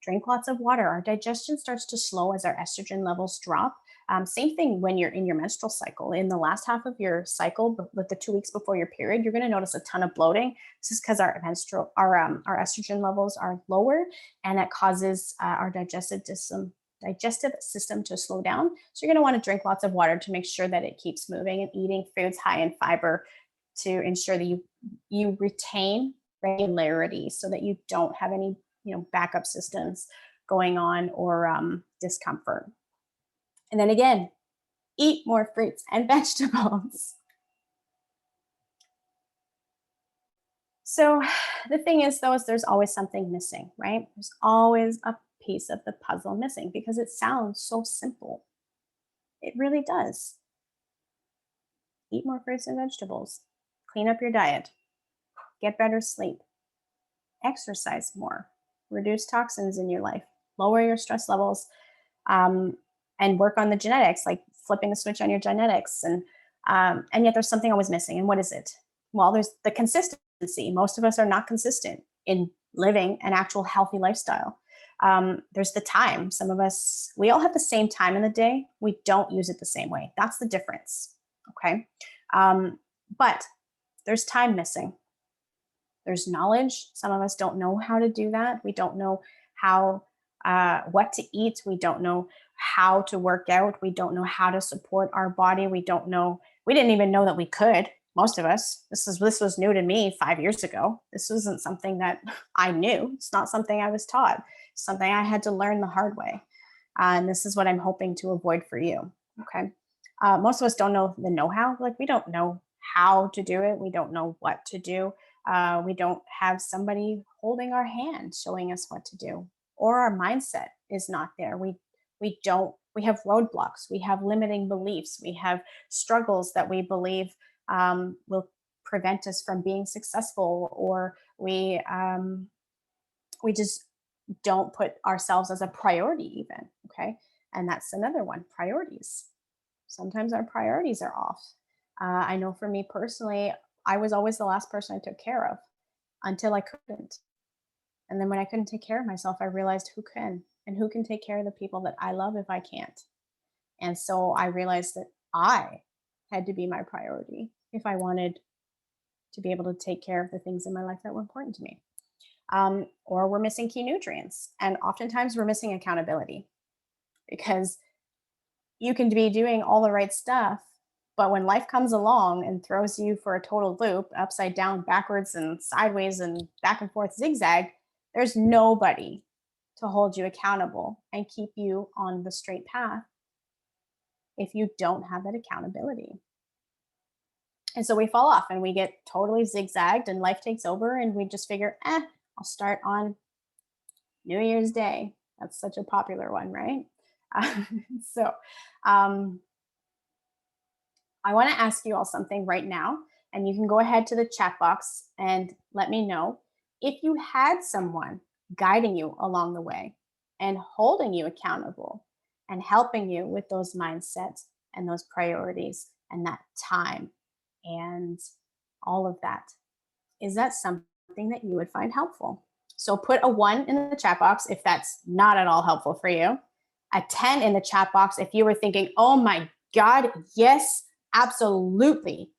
Drink lots of water. Our digestion starts to slow as our estrogen levels drop. Same thing when you're in your menstrual cycle. In the last half of your cycle, with the 2 weeks before your period, you're going to notice a ton of bloating. This is because our estrogen levels are lower, and that causes our digestive system to slow down. So you're going to want to drink lots of water to make sure that it keeps moving, and eating foods high in fiber to ensure that you retain regularity so that you don't have any backup systems going on or discomfort. And then again, eat more fruits and vegetables. So the thing is, though, is there's always something missing, right? There's always a piece of the puzzle missing because it sounds so simple. It really does. Eat more fruits and vegetables. Clean up your diet. Get better sleep. Exercise more. Reduce toxins in your life. Lower your stress levels. And work on the genetics, like flipping the switch on your genetics. And yet there's something always missing. And what is it? Well, there's the consistency. Most of us are not consistent in living an actual healthy lifestyle. There's the time. Some of us, we all have the same time in the day. We don't use it the same way. That's the difference. Okay. But there's time missing. There's knowledge. Some of us don't know how to do that. We don't know what to eat. We don't know how to work out. We don't know how to support our body. We didn't even know that we could. Most of us, this was new to me 5 years ago. This wasn't something that I knew. It's not something I was taught. It's something I had to learn the hard way. And this is what I'm hoping to avoid for you. Okay. Most of us don't know the know-how. Like, we don't know how to do it. We don't know what to do. We don't have somebody holding our hand, showing us what to do, or our mindset is not there. We have roadblocks, we have limiting beliefs, we have struggles that we believe will prevent us from being successful, or we just don't put ourselves as a priority even. Okay, and that's another one, priorities. Sometimes our priorities are off. I know for me personally, I was always the last person I took care of until I couldn't. And then when I couldn't take care of myself, I realized who can, and who can take care of the people that I love if I can't. And so I realized that I had to be my priority if I wanted to be able to take care of the things in my life that were important to me. Or we're missing key nutrients. And oftentimes we're missing accountability, because you can be doing all the right stuff, but when life comes along and throws you for a total loop, upside down, backwards, and sideways, and back and forth, zigzag, there's nobody to hold you accountable and keep you on the straight path if you don't have that accountability. And so we fall off and we get totally zigzagged, and life takes over, and we just figure, I'll start on New Year's Day. That's such a popular one, right? Uh, so um, I want to ask you all something right now, and you can go ahead to the chat box and let me know if you had someone guiding you along the way and holding you accountable and helping you with those mindsets and those priorities and that time and all of that. Is that something that you would find helpful? So put a 1 in the chat box if that's not at all helpful for you. A 10 in the chat box if you were thinking, oh my God, yes, absolutely.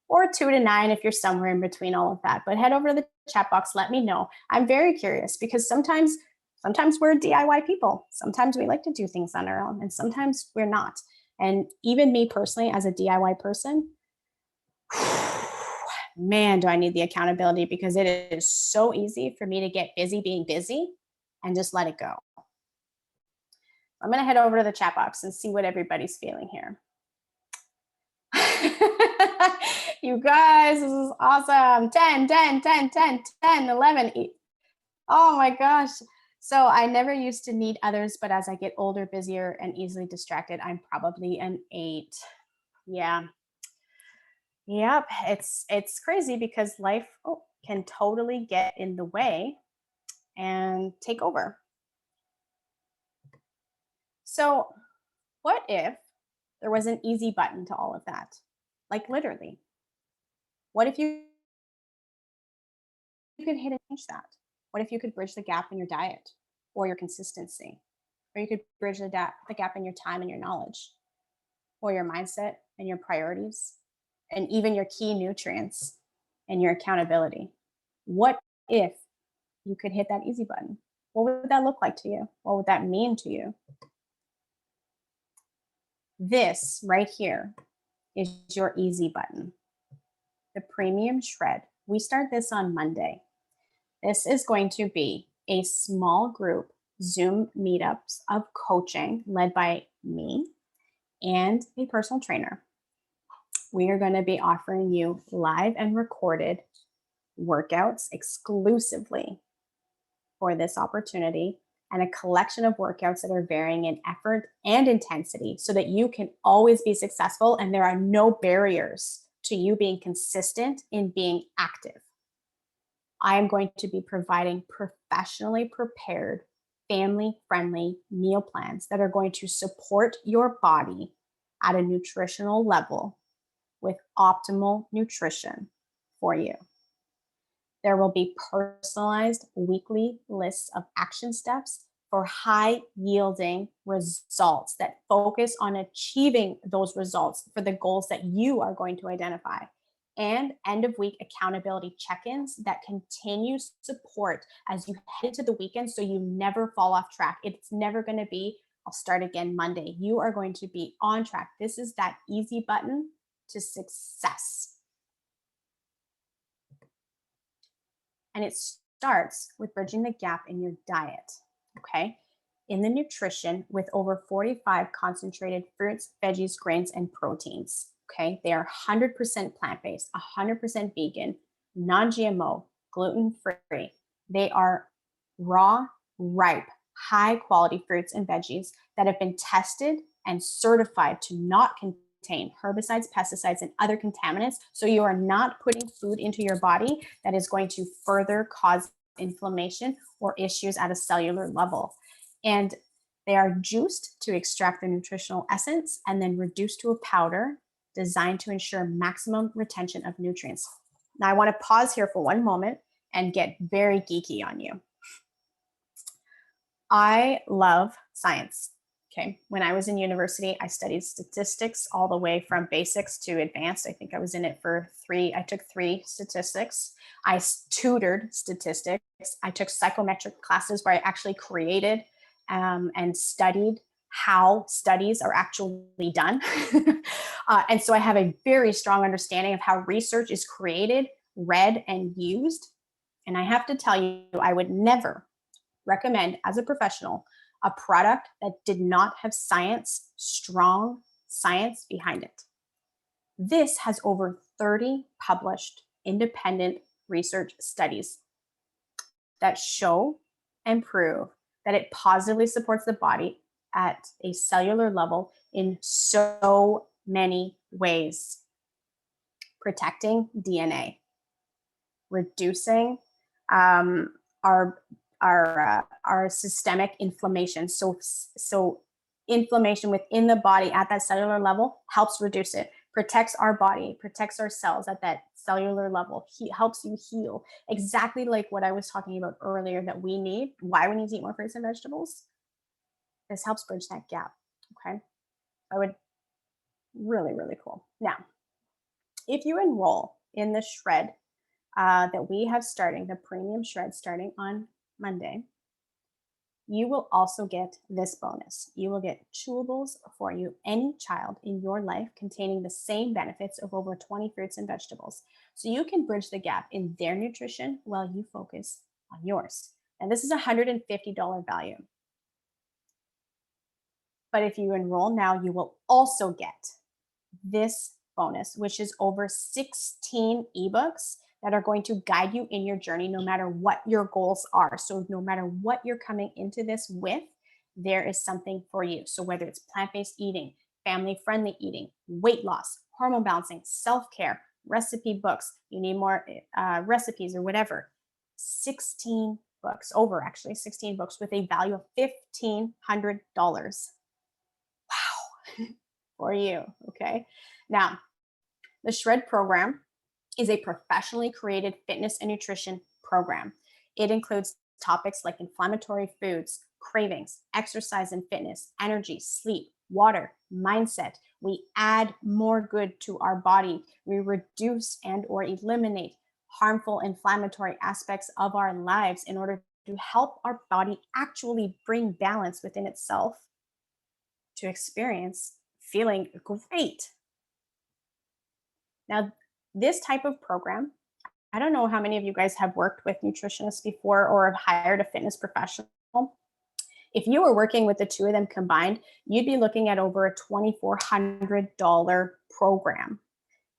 Or 2 to 9 if you're somewhere in between all of that. But head over to the chat box, let me know. I'm very curious, because sometimes we're DIY people. Sometimes we like to do things on our own, and sometimes we're not. And even me personally, as a DIY person, man, do I need the accountability, because it is so easy for me to get busy being busy and just let it go. I'm going to head over to the chat box and see what everybody's feeling here. You guys, this is awesome. 10, 10, 10, 10, 10, 11. Oh my gosh. So I never used to need others, but as I get older, busier, and easily distracted, I'm probably an 8. Yeah. Yep. It's crazy because life can totally get in the way and take over. So what if there was an easy button to all of that? Like literally. What if you could hit and change that? What if you could bridge the gap in your diet or your consistency? Or you could bridge the gap in your time and your knowledge, or your mindset and your priorities, and even your key nutrients and your accountability? What if you could hit that easy button? What would that look like to you? What would that mean to you? This right here is your easy button, the premium shred. We start this on Monday. This is going to be a small group Zoom meetups of coaching led by me and a personal trainer. We are going to be offering you live and recorded workouts exclusively for this opportunity, and a collection of workouts that are varying in effort and intensity so that you can always be successful and there are no barriers to you being consistent in being active. I am going to be providing professionally prepared, family-friendly meal plans that are going to support your body at a nutritional level with optimal nutrition for you. There will be personalized weekly lists of action steps for high yielding results that focus on achieving those results for the goals that you are going to identify. And end of week accountability check-ins that continue support as you head into the weekend so you never fall off track. It's never going to be, I'll start again Monday. You are going to be on track. This is that easy button to success. And it starts with bridging the gap in your diet, okay? In the nutrition with over 45 concentrated fruits, veggies, grains, and proteins, okay? They are 100% plant-based, 100% vegan, non-GMO, gluten-free. They are raw, ripe, high-quality fruits and veggies that have been tested and certified to not contain herbicides, pesticides, and other contaminants. So you are not putting food into your body that is going to further cause inflammation or issues at a cellular level. And they are juiced to extract the nutritional essence and then reduced to a powder designed to ensure maximum retention of nutrients. Now, I want to pause here for one moment and get very geeky on you. I love science. Okay. When I was in university, I studied statistics all the way from basics to advanced. I think I was in it for I took 3 statistics. I tutored statistics. I took psychometric classes where I actually created and studied how studies are actually done. And so I have a very strong understanding of how research is created, read, and used. And I have to tell you, I would never recommend as a professional a product that did not have strong science behind it. This has over 30 published independent research studies that show and prove that it positively supports the body at a cellular level in so many ways. Protecting DNA, reducing our systemic inflammation. So inflammation within the body at that cellular level helps reduce it, protects our body, protects our cells at that cellular level, helps you heal. Exactly like what I was talking about earlier that we need, why we need to eat more fruits and vegetables. This helps bridge that gap. Okay. Really, really cool. Now, if you enroll in the shred that we have starting, the premium shred starting on Monday, you will also get this bonus. You will get chewables for any child in your life containing the same benefits of over 20 fruits and vegetables. So you can bridge the gap in their nutrition while you focus on yours. And this is a $150 value. But if you enroll now, you will also get this bonus, which is over 16 ebooks that are going to guide you in your journey no matter what your goals are. So no matter what you're coming into this with, there is something for you. So whether it's plant-based eating, family-friendly eating, weight loss, hormone balancing, self-care, recipe books, you need more recipes or whatever, 16 books, over actually 16 books with a value of $1,500. Wow. For you, okay? Now, the Shred program is a professionally created fitness and nutrition program. It includes topics like inflammatory foods, cravings, exercise and fitness, energy, sleep, water, mindset. We add more good to our body. We reduce and or eliminate harmful inflammatory aspects of our lives in order to help our body actually bring balance within itself to experience feeling great. Now, this type of program, I don't know how many of you guys have worked with nutritionists before or have hired a fitness professional. If you were working with the two of them combined, you'd be looking at over a $2,400 program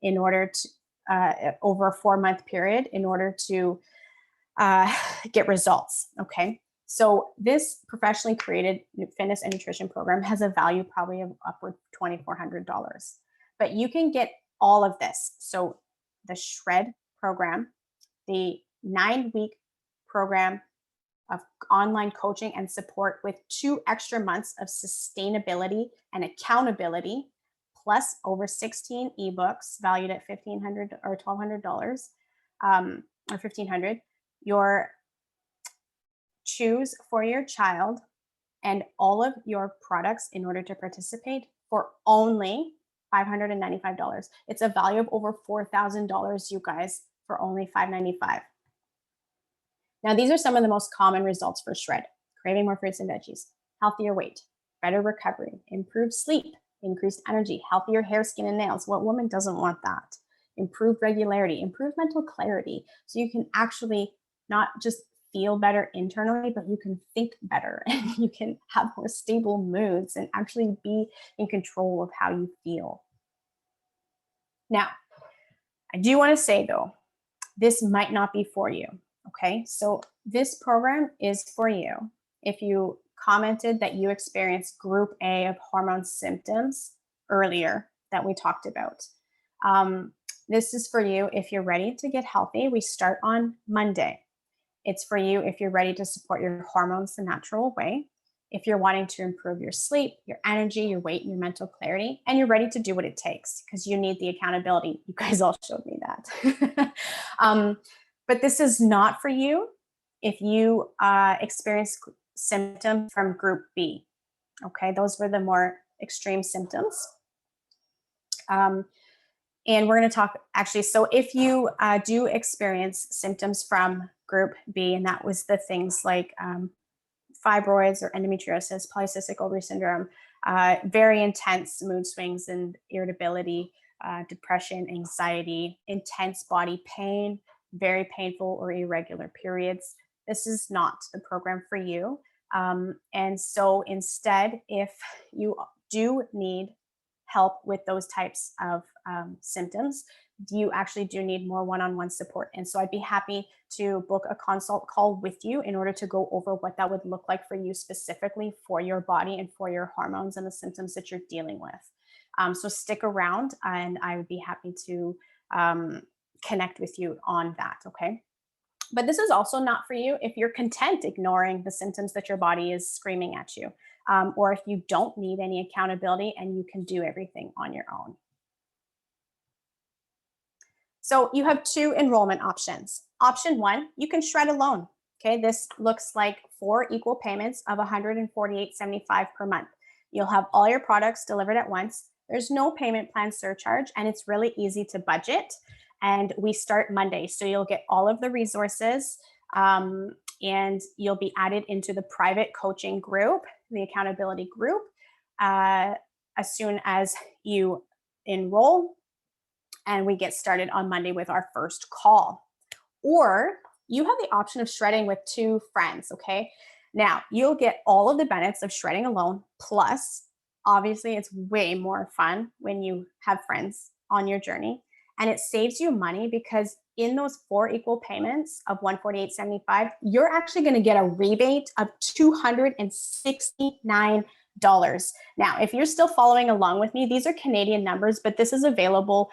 in order to, over a 4-month period in order to get results, okay? So this professionally created fitness and nutrition program has a value probably of upward $2,400. But you can get all of this. So the Shred program, the 9-week program of online coaching and support with 2 extra months of sustainability and accountability, plus over 16 ebooks valued at $1,500 or $1,200 or $1,500. Your choose for your child and all of your products in order to participate for only $595. It's a value of over $4,000, you guys, for only $595. Now, these are some of the most common results for Shred: craving more fruits and veggies, healthier weight, better recovery, improved sleep, increased energy, healthier hair, skin, and nails. What woman doesn't want that? Improved regularity, improved mental clarity. So you can actually not just feel better internally, but you can think better and you can have more stable moods and actually be in control of how you feel. Now, I do want to say though, this might not be for you. Okay, so this program is for you if you commented that you experienced group A of hormone symptoms earlier that we talked about. Um, this is for you if you're ready to get healthy. We start on Monday. It's for you if you're ready to support your hormones the natural way, if you're wanting to improve your sleep, your energy, your weight, your mental clarity, and you're ready to do what it takes because you need the accountability. You guys all showed me that. But this is not for you if you experience symptoms from group B. Okay, those were the more extreme symptoms. And we're going to talk actually. So, if you do experience symptoms from group B, and that was the things like fibroids or endometriosis, polycystic ovary syndrome, very intense mood swings and irritability, depression, anxiety, intense body pain, very painful or irregular periods. This is not the program for you. And so instead, if you do need help with those types of symptoms, you actually do need more one-on-one support. And so I'd be happy to book a consult call with you in order to go over what that would look like for you specifically for your body and for your hormones and the symptoms that you're dealing with. So stick around and I would be happy to connect with you on that. Okay. But this is also not for you if you're content ignoring the symptoms that your body is screaming at you, or if you don't need any accountability and you can do everything on your own. So you have two enrollment options. Option one, you can shred alone. Okay, this looks like 4 equal payments of $148.75 per month. You'll have all your products delivered at once. There's no payment plan surcharge, and it's really easy to budget. And we start Monday, so you'll get all of the resources, and you'll be added into the private coaching group, the accountability group, as soon as you enroll, and we get started on Monday with our first call. Or you have the option of shredding with 2 friends, okay? Now, you'll get all of the benefits of shredding alone, plus, obviously, it's way more fun when you have friends on your journey. And it saves you money because in those 4 equal payments of $148.75, you're actually going to get a rebate of $269. Now, if you're still following along with me, these are Canadian numbers, but this is available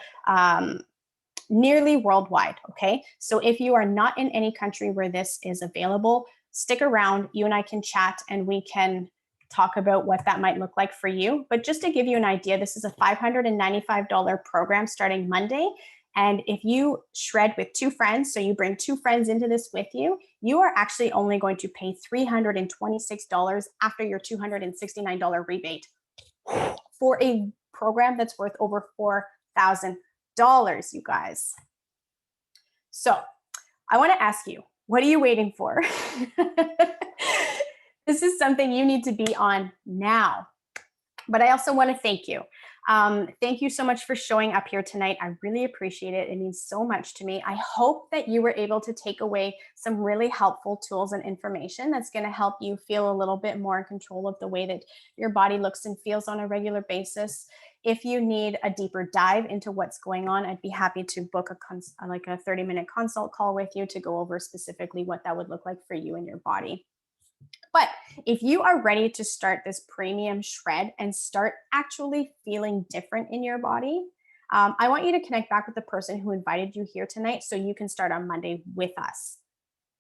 nearly worldwide. Okay. So if you are not in any country where this is available, stick around. You and I can chat and we can talk about what that might look like for you. But just to give you an idea, this is a $595 program starting Monday. And if you shred with 2 friends, so you bring 2 friends into this with you, you are actually only going to pay $326 after your $269 rebate for a program that's worth over $4,000, you guys. So I want to ask you, what are you waiting for? This is something you need to be on now. But I also want to thank you. Thank you so much for showing up here tonight. I really appreciate it. It means so much to me. I hope that you were able to take away some really helpful tools and information that's going to help you feel a little bit more in control of the way that your body looks and feels on a regular basis. If you need a deeper dive into what's going on, I'd be happy to book a 30-minute consult call with you to go over specifically what that would look like for you and your body. But if you are ready to start this premium shred and start actually feeling different in your body, I want you to connect back with the person who invited you here tonight so you can start on Monday with us.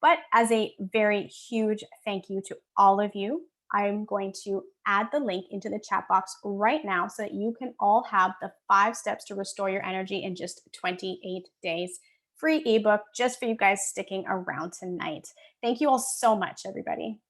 But as a very huge thank you to all of you, I'm going to add the link into the chat box right now so that you can all have the 5 steps to restore your energy in just 28 days. Free ebook just for you guys sticking around tonight. Thank you all so much, everybody.